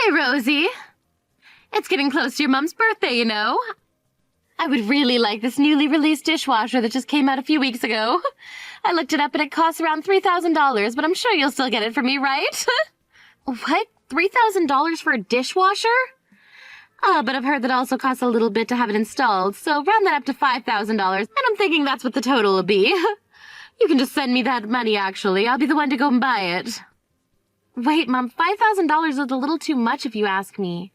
Hey, Rosie. It's getting close to your mom's birthday, you know. I would really like this newly released dishwasher that just came out a few weeks ago. I looked it up and it costs around $3,000, but I'm sure you'll still get it for me, right? What? $3,000 for a dishwasher? But I've heard that also costs a little bit to have it installed, so round that up to $5,000, and I'm thinking that's what the total will be. You can just send me that money, actually. I'll be the one to go and buy it. Wait, Mom, $5,000 is a little too much if you ask me.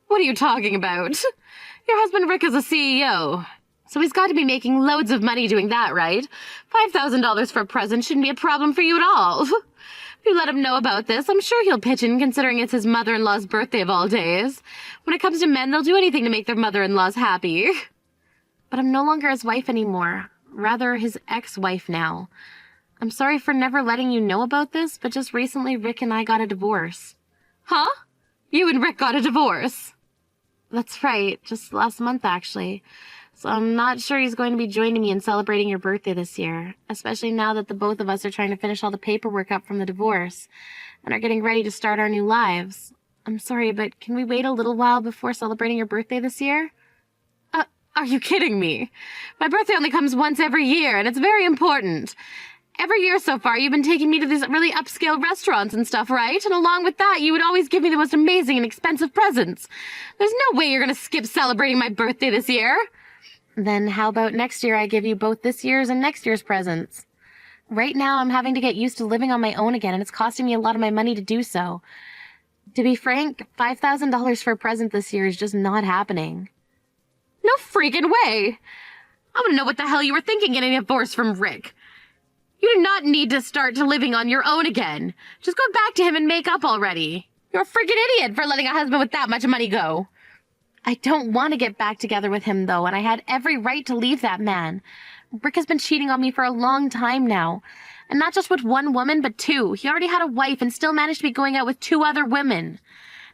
What are you talking about? Your husband Rick is a CEO, so he's got to be making loads of money doing that, right? $5,000 for a present shouldn't be a problem for you at all. If you let him know about this, I'm sure he'll pitch in, considering it's his mother-in-law's birthday of all days. When it comes to men, they'll do anything to make their mother-in-laws happy. But I'm no longer his wife anymore. Rather, his ex-wife now. I'm sorry for never letting you know about this, but just recently Rick and I got a divorce. Huh? You and Rick got a divorce? That's right, just last month, actually. So I'm not sure he's going to be joining me in celebrating your birthday this year, especially now that the both of us are trying to finish all the paperwork up from the divorce and are getting ready to start our new lives. I'm sorry, but can we wait a little while before celebrating your birthday this year? Are you kidding me? My birthday only comes once every year, and it's very important. Every year so far, you've been taking me to these really upscale restaurants and stuff, right? And along with that, you would always give me the most amazing and expensive presents. There's no way you're gonna skip celebrating my birthday this year. Then how about next year I give you both this year's and next year's presents? Right now, I'm having to get used to living on my own again, and it's costing me a lot of my money to do so. To be frank, $5,000 for a present this year is just not happening. No freaking way! I want to know what the hell you were thinking getting a divorce from Rick. You do not need to start to living on your own again. Just go back to him and make up already. You're a freaking idiot for letting a husband with that much money go. I don't want to get back together with him, though, and I had every right to leave that man. Rick has been cheating on me for a long time now. And not just with one woman, but two. He already had a wife and still managed to be going out with 2 other women.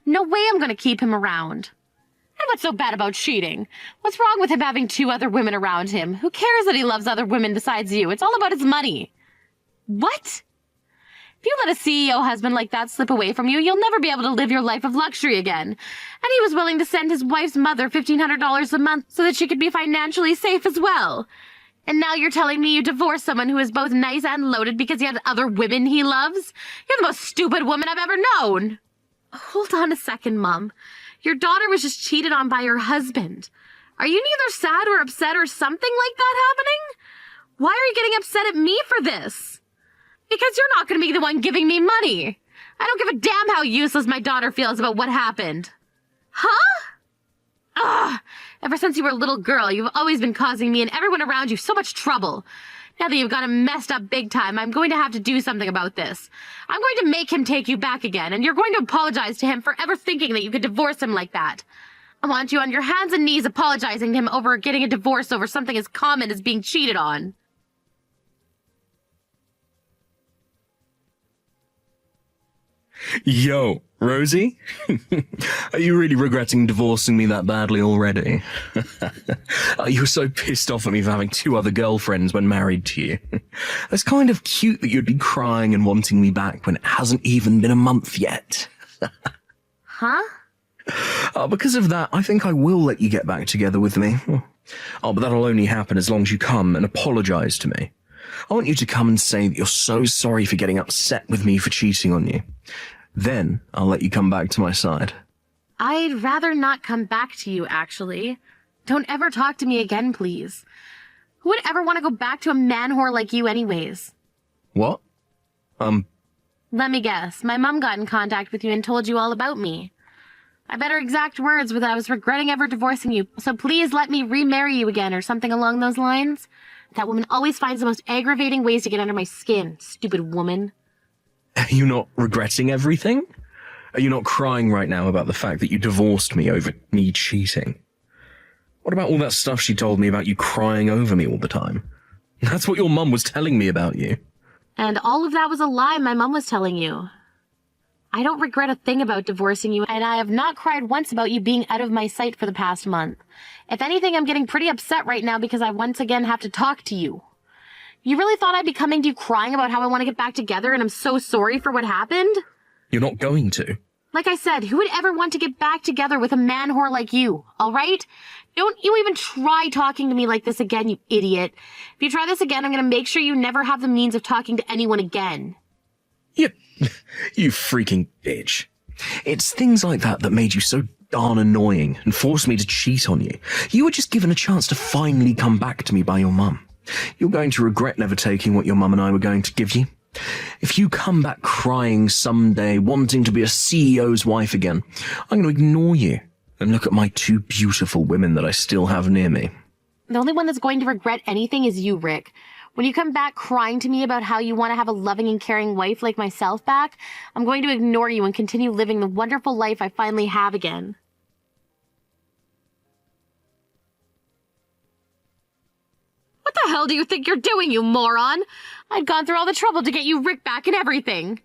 No way I'm going to keep him around. And what's so bad about cheating? What's wrong with him having 2 other women around him? Who cares that he loves other women besides you? It's all about his money. What? If you let a CEO husband like that slip away from you, you'll never be able to live your life of luxury again. And he was willing to send his wife's mother $1,500 a month so that she could be financially safe as well. And now you're telling me you divorced someone who is both nice and loaded because he had other women he loves? You're the most stupid woman I've ever known. Hold on a second, Mom. Your daughter was just cheated on by her husband. Are you neither sad or upset or something like that happening? Why are you getting upset at me for this? Because you're not going to be the one giving me money. I don't give a damn how useless my daughter feels about what happened. Huh? Ugh. Ever since you were a little girl, you've always been causing me and everyone around you so much trouble. Now that you've got him messed up big time, I'm going to have to do something about this. I'm going to make him take you back again, and you're going to apologize to him for ever thinking that you could divorce him like that. I want you on your hands and knees apologizing to him over getting a divorce over something as common as being cheated on. Yo, Rosie? Are you really regretting divorcing me that badly already? You were so pissed off at me for having 2 other girlfriends when married to you. It's kind of cute that you'd be crying and wanting me back when it hasn't even been a month yet. Huh? Because of that, I think I will let you get back together with me. But that'll only happen as long as you come and apologize to me. I want you to come and say that you're so sorry for getting upset with me for cheating on you. Then I'll let you come back to my side. I'd rather not come back to you, actually. Don't ever talk to me again, please. Who would ever want to go back to a man whore like you anyways? What? Let me guess. My mom got in contact with you and told you all about me. I bet her exact words were that I was regretting ever divorcing you, so please let me remarry you again or something along those lines. That woman always finds the most aggravating ways to get under my skin, stupid woman. Are you not regretting everything? Are you not crying right now about the fact that you divorced me over me cheating? What about all that stuff she told me about you crying over me all the time? That's what your mum was telling me about you. And all of that was a lie my mom was telling you. I don't regret a thing about divorcing you, and I have not cried once about you being out of my sight for the past month. If anything, I'm getting pretty upset right now because I once again have to talk to you. You really thought I'd be coming to you crying about how I want to get back together and I'm so sorry for what happened? You're not going to. Like I said, who would ever want to get back together with a man whore like you, all right? Don't you even try talking to me like this again, you idiot. If you try this again, I'm going to make sure you never have the means of talking to anyone again. You freaking bitch. It's things like that that made you so darn annoying and forced me to cheat on you. You were just given a chance to finally come back to me by your mum. You're going to regret never taking what your mum and I were going to give you. If you come back crying someday, wanting to be a CEO's wife again, I'm going to ignore you and look at my two beautiful women that I still have near me. The only one that's going to regret anything is you, Rick. When you come back crying to me about how you want to have a loving and caring wife like myself back, I'm going to ignore you and continue living the wonderful life I finally have again. What the hell do you think you're doing, you moron? I'd gone through all the trouble to get you Rick back and everything.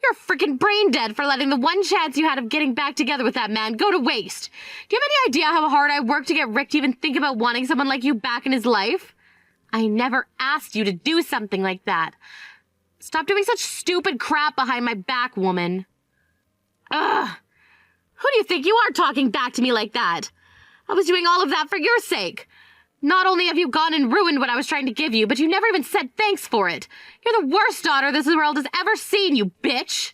You're freaking brain dead for letting the one chance you had of getting back together with that man go to waste. Do you have any idea how hard I worked to get Rick to even think about wanting someone like you back in his life? I never asked you to do something like that. Stop doing such stupid crap behind my back, woman. Ugh. Who do you think you are talking back to me like that? I was doing all of that for your sake. Not only have you gone and ruined what I was trying to give you, but you never even said thanks for it. You're the worst daughter this world has ever seen, you bitch.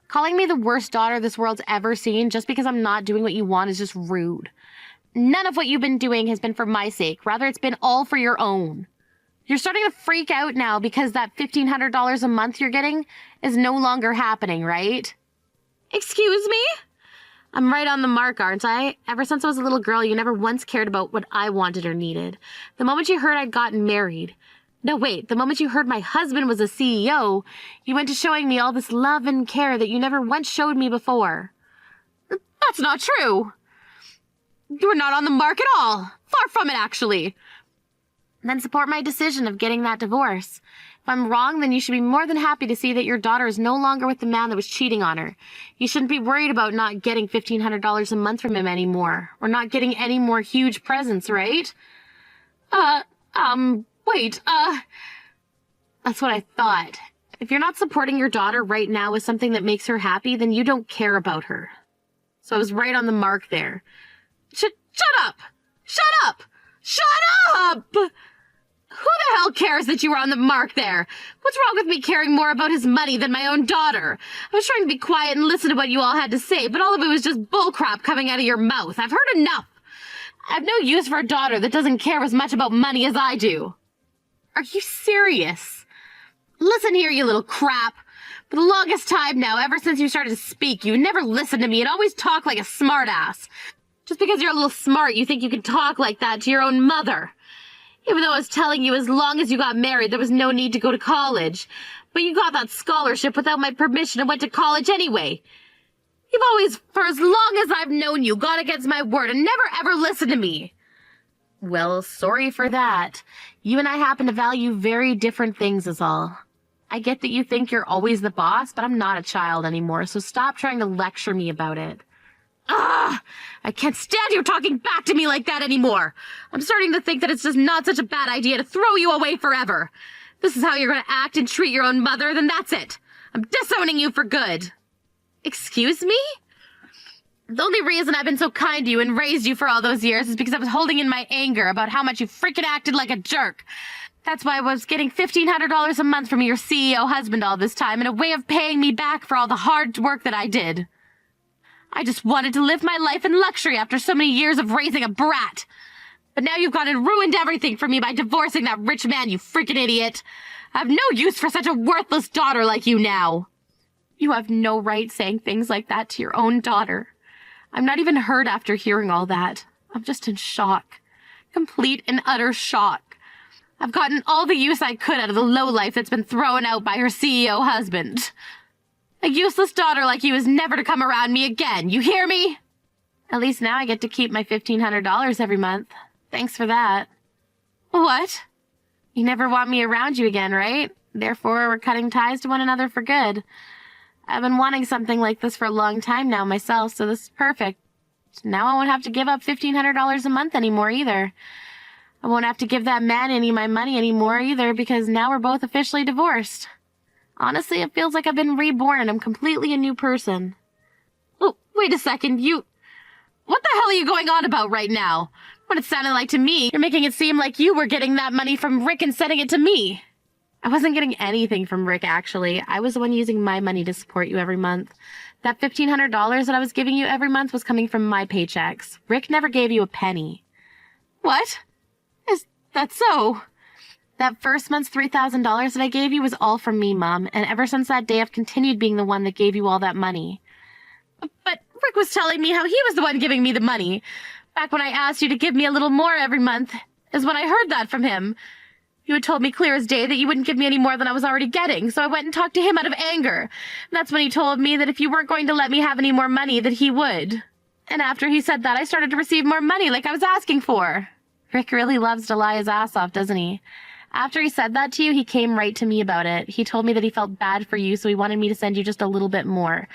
Calling me the worst daughter this world's ever seen just because I'm not doing what you want is just rude. None of what you've been doing has been for my sake. Rather, it's been all for your own. You're starting to freak out now because that $1,500 a month you're getting is no longer happening, right? Excuse me? I'm right on the mark, aren't I? Ever since I was a little girl, you never once cared about what I wanted or needed. The moment you heard I'd gotten married. No, wait, the moment you heard my husband was a CEO, you went to showing me all this love and care that you never once showed me before. That's not true. You were not on the mark at all. Far from it, actually. Then support my decision of getting that divorce. If I'm wrong, then you should be more than happy to see that your daughter is no longer with the man that was cheating on her. You shouldn't be worried about not getting $1,500 a month from him anymore, or not getting any more huge presents, right? Wait, that's what I thought. If you're not supporting your daughter right now with something that makes her happy, then you don't care about her. So I was right on the mark there. Shut up! Shut up! Shut up! Who the hell cares that you were on the mark there? What's wrong with me caring more about his money than my own daughter? I was trying to be quiet and listen to what you all had to say, but all of it was just bullcrap coming out of your mouth. I've heard enough. I have no use for a daughter that doesn't care as much about money as I do. Are you serious? Listen here, you little crap. For the longest time now, ever since you started to speak, you never listened to me and always talk like a smartass. Just because you're a little smart, you think you can talk like that to your own mother. Even though I was telling you as long as you got married, there was no need to go to college. But you got that scholarship without my permission and went to college anyway. You've always, for as long as I've known you, gone against my word and never ever listened to me. Well, sorry for that. You and I happen to value very different things is all. I get that you think you're always the boss, but I'm not a child anymore, so stop trying to lecture me about it. Ah! I can't stand you talking back to me like that anymore. I'm starting to think that it's just not such a bad idea to throw you away forever. If this is how you're going to act and treat your own mother, then that's it. I'm disowning you for good. Excuse me? The only reason I've been so kind to you and raised you for all those years is because I was holding in my anger about how much you freaking acted like a jerk. That's why I was getting $1,500 a month from your CEO husband all this time in a way of paying me back for all the hard work that I did. I just wanted to live my life in luxury after so many years of raising a brat. But now you've gone and ruined everything for me by divorcing that rich man, you freaking idiot. I have no use for such a worthless daughter like you now. You have no right saying things like that to your own daughter. I'm not even hurt after hearing all that. I'm just in shock. Complete and utter shock. I've gotten all the use I could out of the lowlife that's been thrown out by her CEO husband. A useless daughter like you is never to come around me again, you hear me? At least now I get to keep my $1,500 every month. Thanks for that. What? You never want me around you again, right? Therefore, we're cutting ties to one another for good. I've been wanting something like this for a long time now myself, so this is perfect. Now I won't have to give up $1,500 a month anymore either. I won't have to give that man any of my money anymore either because now we're both officially divorced. Honestly, it feels like I've been reborn and I'm completely a new person. Wait a second, what the hell are you going on about right now? What it sounded like to me, you're making it seem like you were getting that money from Rick and sending it to me. I wasn't getting anything from Rick, actually. I was the one using my money to support you every month. That $1,500 that I was giving you every month was coming from my paychecks. Rick never gave you a penny. What? Is that so? That first month's $3,000 that I gave you was all from me, Mom, and ever since that day I've continued being the one that gave you all that money. But Rick was telling me how he was the one giving me the money. Back when I asked you to give me a little more every month is when I heard that from him. You had told me clear as day that you wouldn't give me any more than I was already getting, so I went and talked to him out of anger. And that's when he told me that if you weren't going to let me have any more money, that he would. And after he said that, I started to receive more money like I was asking for. Rick really loves to lie his ass off, doesn't he? After he said that to you, he came right to me about it. He told me that he felt bad for you, so he wanted me to send you just a little bit more.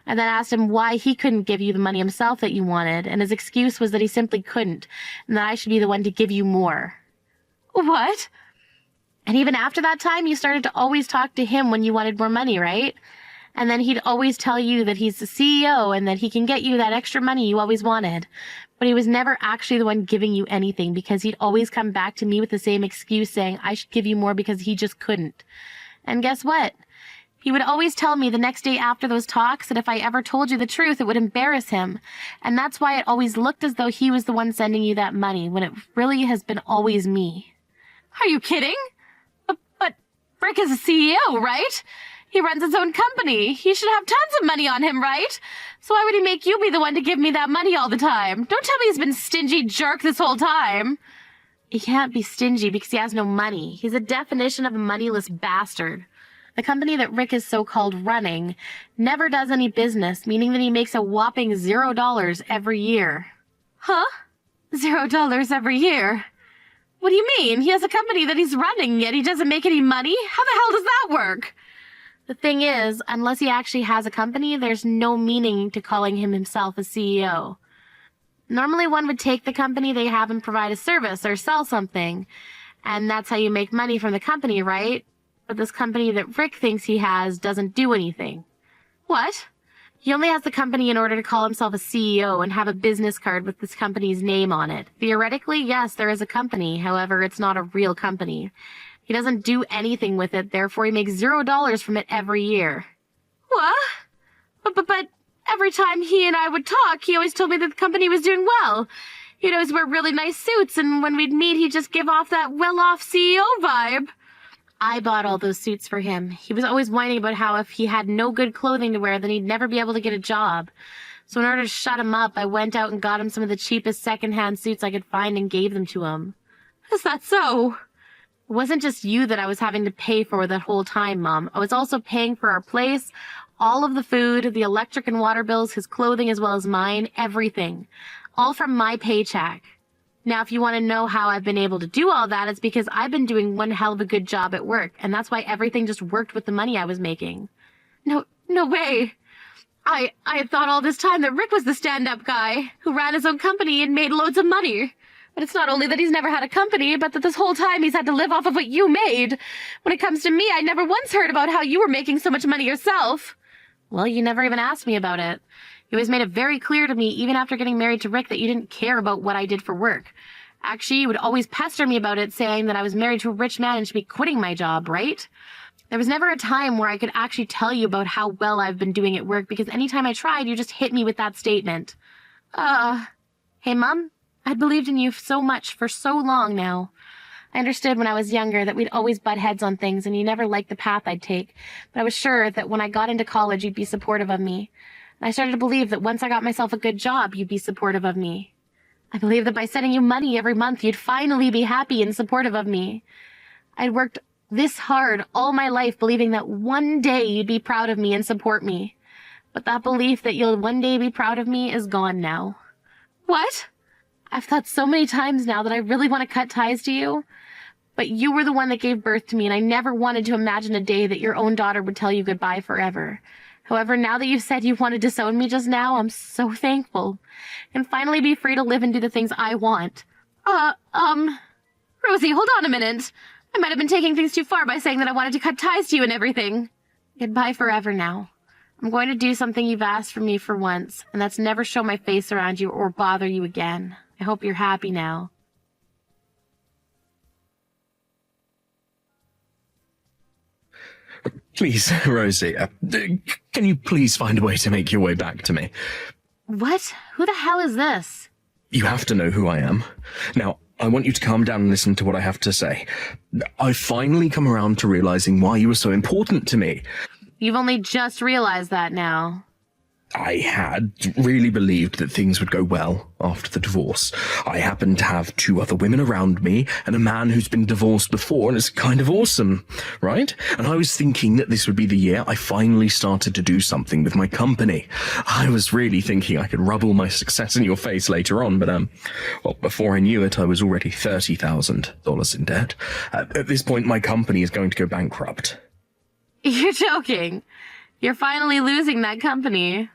I then asked him why he couldn't give you the money himself that you wanted, and his excuse was that he simply couldn't, and that I should be the one to give you more. What? And even after that time, you started to always talk to him when you wanted more money, right? And then he'd always tell you that he's the CEO and that he can get you that extra money you always wanted. But he was never actually the one giving you anything because he'd always come back to me with the same excuse saying I should give you more because he just couldn't. And guess what? He would always tell me the next day after those talks that if I ever told you the truth, it would embarrass him. And that's why it always looked as though he was the one sending you that money when it really has been always me. Are you kidding? But Rick is a CEO, right? He runs his own company. He should have tons of money on him, right? So why would he make you be the one to give me that money all the time? Don't tell me he's been stingy jerk this whole time. He can't be stingy because he has no money. He's a definition of a moneyless bastard. The company that Rick is so-called running never does any business, meaning that he makes a whopping $0 every year. Huh? $0 every year? What do you mean? He has a company that he's running, yet he doesn't make any money? How the hell does that work? The thing is, unless he actually has a company, there's no meaning to calling him himself a CEO. Normally one would take the company they have and provide a service or sell something, and that's how you make money from the company, right? But this company that Rick thinks he has doesn't do anything. What? He only has the company in order to call himself a CEO and have a business card with this company's name on it. Theoretically, yes, there is a company. However, it's not a real company. He doesn't do anything with it, therefore he makes $0 from it every year. What? But every time he and I would talk, he always told me that the company was doing well. He'd always wear really nice suits, and when we'd meet, he'd just give off that well-off CEO vibe. I bought all those suits for him. He was always whining about how if he had no good clothing to wear, then he'd never be able to get a job. So in order to shut him up, I went out and got him some of the cheapest second-hand suits I could find and gave them to him. Is that so? It wasn't just you that I was having to pay for that whole time, Mom. I was also paying for our place, all of the food, the electric and water bills, his clothing as well as mine, everything. All from my paycheck. Now, if you want to know how I've been able to do all that, it's because I've been doing one hell of a good job at work, and that's why everything just worked with the money I was making. No way. I had thought all this time that Rick was the stand-up guy who ran his own company and made loads of money. But it's not only that he's never had a company, but that this whole time he's had to live off of what you made. When it comes to me, I never once heard about how you were making so much money yourself. Well, you never even asked me about it. You always made it very clear to me, even after getting married to Rick, that you didn't care about what I did for work. Actually, you would always pester me about it, saying that I was married to a rich man and should be quitting my job, right? There was never a time where I could actually tell you about how well I've been doing at work, because anytime I tried, you just hit me with that statement. Hey, Mom? I'd believed in you so much for so long now. I understood when I was younger that we'd always butt heads on things and you never liked the path I'd take, but I was sure that when I got into college you'd be supportive of me. And I started to believe that once I got myself a good job, you'd be supportive of me. I believed that by sending you money every month, you'd finally be happy and supportive of me. I'd worked this hard all my life believing that one day you'd be proud of me and support me. But that belief that you'll one day be proud of me is gone now. What? I've thought so many times now that I really want to cut ties to you. But you were the one that gave birth to me, and I never wanted to imagine a day that your own daughter would tell you goodbye forever. However, now that you've said you want to disown me just now, I'm so thankful. And finally be free to live and do the things I want. Rosie, hold on a minute. I might have been taking things too far by saying that I wanted to cut ties to you and everything. Goodbye forever now. I'm going to do something you've asked from me for once, and that's never show my face around you or bother you again. I hope you're happy now. Please, Rosie, can you please find a way to make your way back to me? What? Who the hell is this? You have to know who I am. Now, I want you to calm down and listen to what I have to say. I've finally come around to realizing why you were so important to me. You've only just realized that now. I had really believed that things would go well after the divorce. I happened to have 2 other women around me and a man who's been divorced before, and it's kind of awesome, right? And I was thinking that this would be the year I finally started to do something with my company. I was really thinking I could rub all my success in your face later on, but well, before I knew it, I was already $30,000 in debt. At this point, my company is going to go bankrupt. You're joking. You're finally losing that company.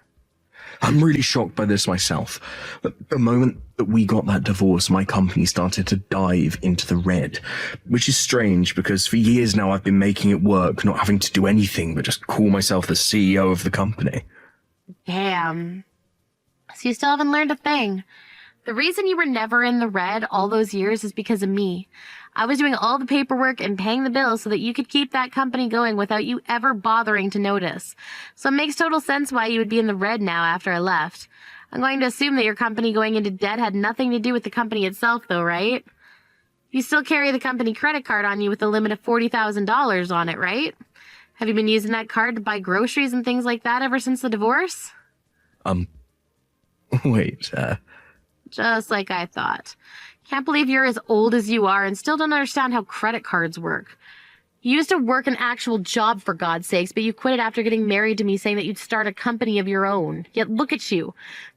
I'm really shocked by this myself. The moment that we got that divorce, my company started to dive into the red, which is strange because for years now I've been making it work, not having to do anything but just call myself the CEO of the company. Damn. So you still haven't learned a thing. The reason you were never in the red all those years is because of me. I was doing all the paperwork and paying the bills so that you could keep that company going without you ever bothering to notice. So it makes total sense why you would be in the red now after I left. I'm going to assume that your company going into debt had nothing to do with the company itself, though, right? You still carry the company credit card on you with a limit of $40,000 on it, right? Have you been using that card to buy groceries and things like that ever since the divorce? Wait, Just like I thought. Can't believe you're as old as you are and still don't understand how credit cards work. You used to work an actual job, for God's sakes, but you quit it after getting married to me saying that you'd start a company of your own. Yet look at you.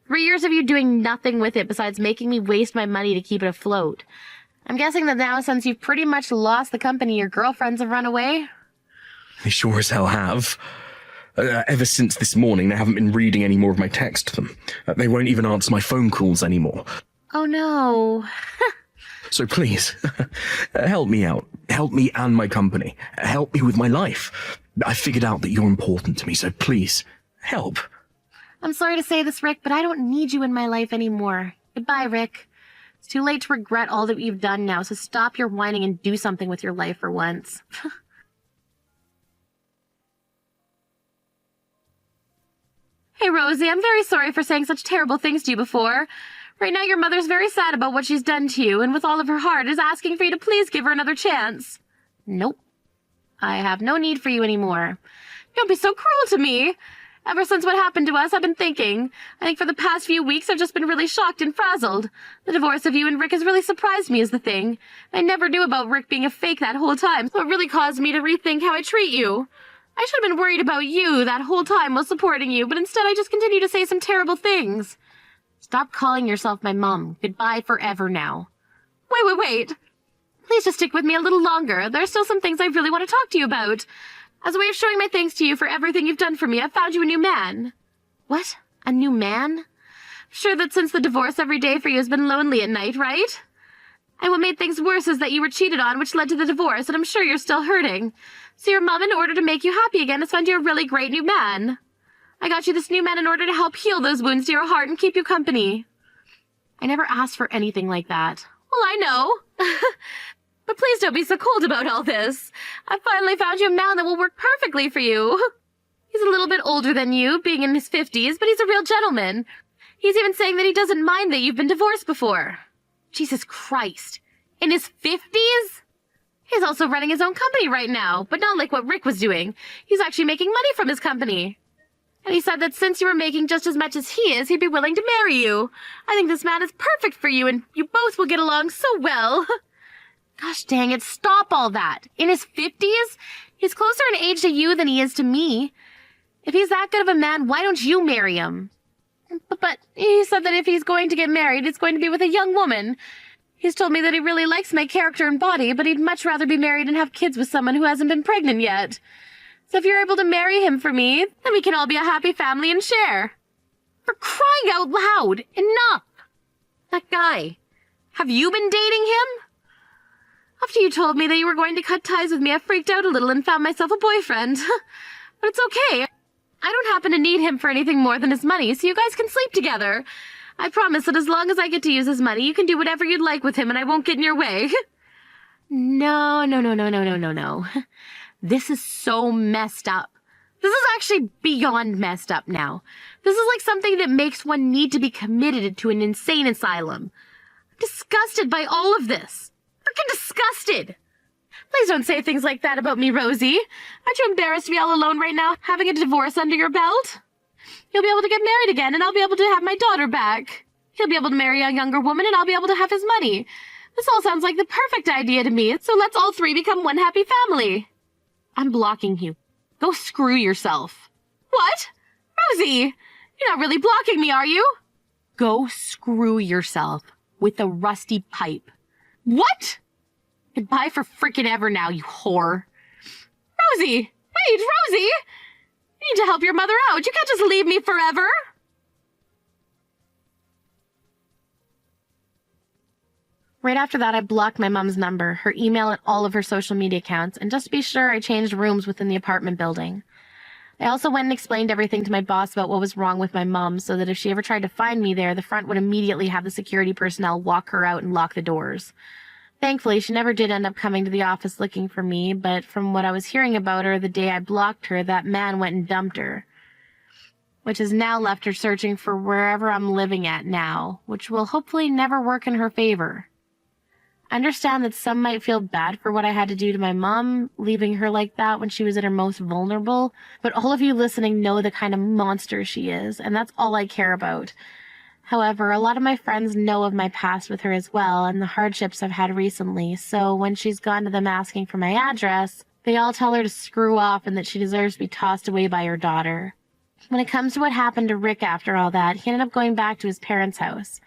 3 years of you doing nothing with it besides making me waste my money to keep it afloat. I'm guessing that now, since you've pretty much lost the company, your girlfriends have run away? they sure as hell have. Ever since this morning, they haven't been reading any more of my text to them. They won't even answer my phone calls anymore. Oh no. So please, help me out. Help me and my company. Help me with my life. I figured out that you're important to me, so please, help. I'm sorry to say this, Rick, but I don't need you in my life anymore. Goodbye, Rick. It's too late to regret all that you've done now, so stop your whining and do something with your life for once. Hey, Rosie, I'm very sorry for saying such terrible things to you before. Right now, your mother's very sad about what she's done to you, and with all of her heart is asking for you to please give her another chance. Nope. I have no need for you anymore. Don't be so cruel to me. Ever since what happened to us, I've been thinking. I think for the past few weeks, I've just been really shocked and frazzled. The divorce of you and Rick has really surprised me is the thing. I never knew about Rick being a fake that whole time, so it really caused me to rethink how I treat you. I should have been worried about you that whole time while supporting you, but instead I just continue to say some terrible things. Stop calling yourself my mom. Goodbye forever now. Wait. Please just stick with me a little longer. There are still some things I really want to talk to you about. As a way of showing my thanks to you for everything you've done for me, I've found you a new man. What? A new man? Sure that since the divorce, every day for you has been lonely at night, right? And what made things worse is that you were cheated on, which led to the divorce, and I'm sure you're still hurting. So your mom, in order to make you happy again, has found you a really great new man. I got you this new man in order to help heal those wounds to your heart and keep you company. I never asked for anything like that. Well, I know. But please don't be so cold about all this. I finally found you a man that will work perfectly for you. He's a little bit older than you, being in his 50s, but he's a real gentleman. He's even saying that he doesn't mind that you've been divorced before. Jesus Christ. In his 50s? He's also running his own company right now, but not like what Rick was doing. He's actually making money from his company. And he said that since you were making just as much as he is, he'd be willing to marry you. I think this man is perfect for you, and you both will get along so well. Gosh dang it, stop all that. In his 50s? He's closer in age to you than he is to me. If he's that good of a man, why don't you marry him? But he said that if he's going to get married, it's going to be with a young woman. He's told me that he really likes my character and body, but he'd much rather be married and have kids with someone who hasn't been pregnant yet. So if you're able to marry him for me, then we can all be a happy family and share. For crying out loud, enough! That guy, have you been dating him? After you told me that you were going to cut ties with me, I freaked out a little and found myself a boyfriend. But it's okay. I don't happen to need him for anything more than his money, so you guys can sleep together. I promise that as long as I get to use his money, you can do whatever you'd like with him and I won't get in your way. No. This is so messed up. This is actually beyond messed up now. This is like something that makes one need to be committed to an insane asylum. I'm disgusted by all of this. Freaking disgusted. Please don't say things like that about me, Rosie. Aren't you embarrassed to be all alone right now, having a divorce under your belt? You'll be able to get married again, and I'll be able to have my daughter back. He'll be able to marry a younger woman, and I'll be able to have his money. This all sounds like the perfect idea to me, so let's all three become one happy family. I'm blocking you. Go screw yourself. What? Rosie, you're not really blocking me, are you? Go screw yourself with a rusty pipe. What? Goodbye for frickin' ever now, you whore. Rosie! Wait, Rosie! You need to help your mother out. You can't just leave me forever. Right after that, I blocked my mom's number, her email, and all of her social media accounts, and just to be sure, I changed rooms within the apartment building. I also went and explained everything to my boss about what was wrong with my mom, so that if she ever tried to find me there, the front would immediately have the security personnel walk her out and lock the doors. Thankfully, she never did end up coming to the office looking for me, but from what I was hearing about her the day I blocked her, that man went and dumped her, which has now left her searching for wherever I'm living at now, which will hopefully never work in her favor. I understand that some might feel bad for what I had to do to my mom, leaving her like that when she was at her most vulnerable, but all of you listening know the kind of monster she is, and that's all I care about. However, a lot of my friends know of my past with her as well, and the hardships I've had recently, so when she's gone to them asking for my address, they all tell her to screw off and that she deserves to be tossed away by her daughter. When it comes to what happened to Rick after all that, he ended up going back to his parents' house.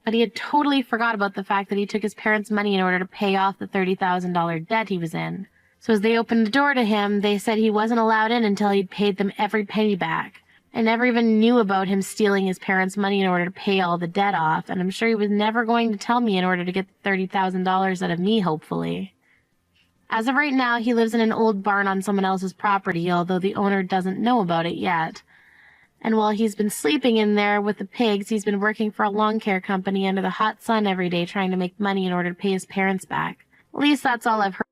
But he had totally forgot about the fact that he took his parents' money in order to pay off the $30,000 debt he was in. So as they opened the door to him, they said he wasn't allowed in until he'd paid them every penny back. I never even knew about him stealing his parents' money in order to pay all the debt off, and I'm sure he was never going to tell me in order to get the $30,000 out of me, hopefully. As of right now, he lives in an old barn on someone else's property, although the owner doesn't know about it yet. And while he's been sleeping in there with the pigs, he's been working for a lawn care company under the hot sun every day trying to make money in order to pay his parents back. At least that's all I've heard.